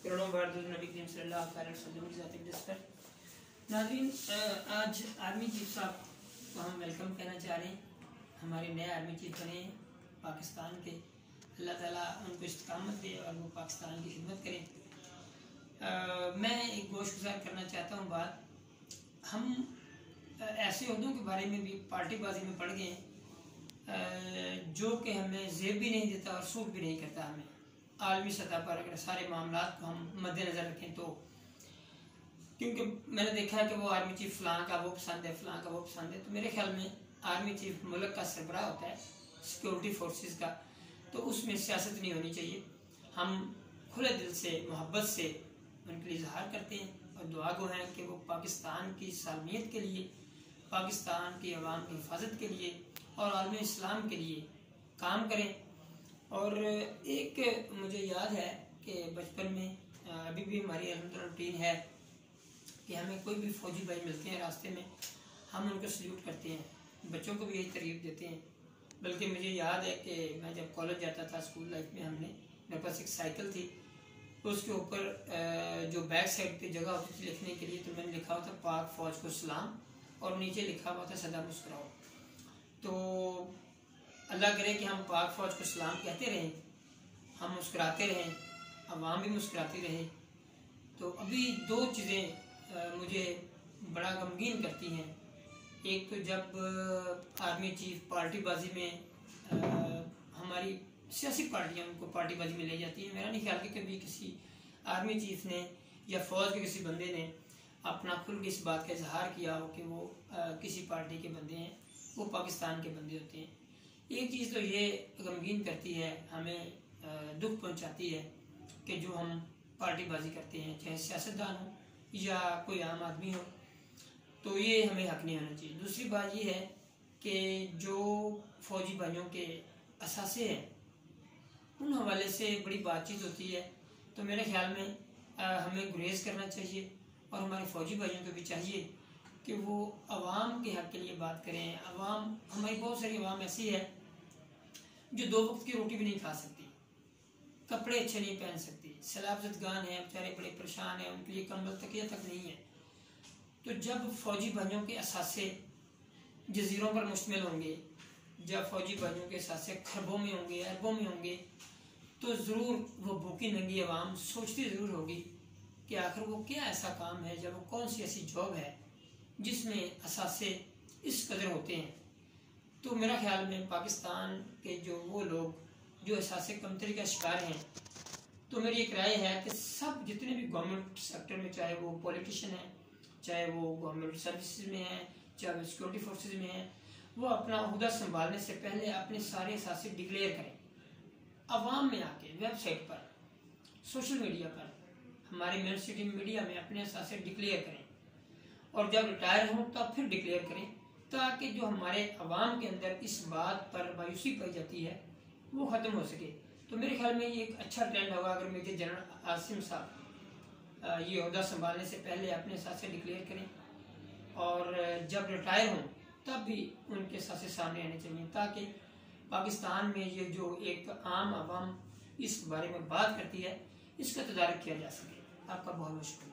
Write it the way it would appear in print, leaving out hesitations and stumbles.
करोड़ों बार नबी करीम सल्लल्लाहु अलैहि वसल्लम की ज़ात अक़दस पर नाज़रीन, आज आर्मी चीफ साहब को हम वेलकम कहना चाह रहे हैं। हमारे नए आर्मी चीफ बने हैं पाकिस्तान के। अल्लाह ताला उनको इस्तिकामत दे और वो पाकिस्तान की खिदमत करें। मैं एक गोशगुजार करना चाहता हूँ बात। हम ऐसे अहदों के बारे में भी पार्टीबाजी में पड़ गए हैं जो कि हमें जेब भी नहीं देता और सूट भी नहीं करता। हमें आलमी सतह पर अगर सारे मामलात को हम मद्देनज़र रखें तो, क्योंकि मैंने देखा है कि वो आर्मी चीफ फ़लाँ का वो पसंद है, फ़लाँ का वो पसंद है। तो मेरे ख्याल में आर्मी चीफ मुल्क का सरबराह होता है, सिक्योरिटी फोर्सेस का, तो उसमें सियासत नहीं होनी चाहिए। हम खुले दिल से मोहब्बत से उनके लिए इजहार करते हैं और दुआ गो हैं कि वो पाकिस्तान की सालमियत के लिए, पाकिस्तान की अवाम की हिफाजत के लिए और आलम इस्लाम के लिए काम करें। और एक मुझे याद है कि बचपन में अभी भी हमारी अल्हम्दुलिल्लाह रूटीन है कि हमें कोई भी फ़ौजी भाई मिलते हैं रास्ते में, हम उनको सल्यूट करते हैं, बच्चों को भी यही तरगीब देते हैं। बल्कि मुझे याद है कि मैं जब कॉलेज जाता था, स्कूल लाइफ में, मेरे पास एक साइकिल थी, उसके ऊपर जो बैक साइड पे जगह होती थी लिखने के लिए, तो मैंने लिखा हुआ था पाक फ़ौज को सलाम, और नीचे लिखा हुआ था सदा मुस्कुराओ। तो अल्लाह करे कि हम पाक फ़ौज को सलाम कहते रहें, हम मुस्कुराते रहें, अवाम भी मुस्कुराती रहे। तो अभी दो चीज़ें मुझे बड़ा गमगीन करती हैं। एक तो जब आर्मी चीफ पार्टीबाजी में हमारी सियासी पार्टियां उनको पार्टीबाजी में ले जाती हैं। मेरा नहीं ख्याल कि कभी किसी आर्मी चीफ ने या फ़ौज के किसी बंदे ने अपना खुल के इस बात का इजहार किया हो कि वो किसी पार्टी के बंदे हैं, वो पाकिस्तान के बंदे होते हैं। एक चीज़ तो ये गमगीन करती है, हमें दुख पहुंचाती है कि जो हम पार्टीबाजी करते हैं, चाहे सियासतदान हो या कोई आम आदमी हो, तो ये हमें हक नहीं होना चाहिए। दूसरी बात ये है कि जो फ़ौजी भाइयों के असासे हैं उन हवाले से बड़ी बातचीत होती है, तो मेरे ख्याल में हमें गुरेज करना चाहिए और हमारे फ़ौजी भाइयों को भी चाहिए कि वो अवाम के हक़ के लिए बात करें। अवाम, हमारी बहुत सारी अवाम ऐसी है जो दो वक्त की रोटी भी नहीं खा सकती, कपड़े अच्छे नहीं पहन सकती, सैलाबज़दगान हैं, बेचारे बड़े परेशान हैं, उनके लिए कंबल तकिया तक नहीं है। तो जब फ़ौजी भाइयों के असासे जजीरों पर मुश्तमिल होंगे, जब फ़ौजी भाइयों के असासे खरबों में होंगे, अरबों में होंगे, तो ज़रूर वो भूखी नंगी अवाम सोचती ज़रूर होगी कि आखिर वो क्या ऐसा काम है, जब वो कौन सी ऐसी जॉब है जिसमें असासे इस कदर होते हैं। तो मेरा ख्याल में पाकिस्तान के जो वो लोग जो असासे कमतरी का शिकार हैं, तो मेरी एक राय है कि सब जितने भी गवर्नमेंट सेक्टर में, चाहे वो पॉलिटिशियन हैं, चाहे वो गवर्नमेंट सर्विसेज में हैं, चाहे वो सिक्योरिटी फोर्सेज में हैं, वो अपना ओहदा संभालने से पहले अपने सारे असासे डिक्लेयर करें। अवाम में आके, वेबसाइट पर, सोशल मीडिया पर, हमारे मेन स्ट्रीम मीडिया में अपने असासे डिक्लेयर करें, और जब रिटायर हों तब फिर डिक्लेयर करें, ताकि जो हमारे अवाम के अंदर इस बात पर मायूसी पाई जाती है वो ख़त्म हो सके। तो मेरे ख्याल में ये एक अच्छा ट्रेंड होगा अगर मेजर जनरल आसिम साहब ये ओहदा संभालने से पहले अपने असासे डिक्लेयर करें, और जब रिटायर हों तब भी उनके असासे सामने आने चाहिए, ताकि पाकिस्तान में ये जो एक आम अवाम इस बारे में बात करती है, इसका तदारक किया जा सके। आपका बहुत बहुत शुक्रिया।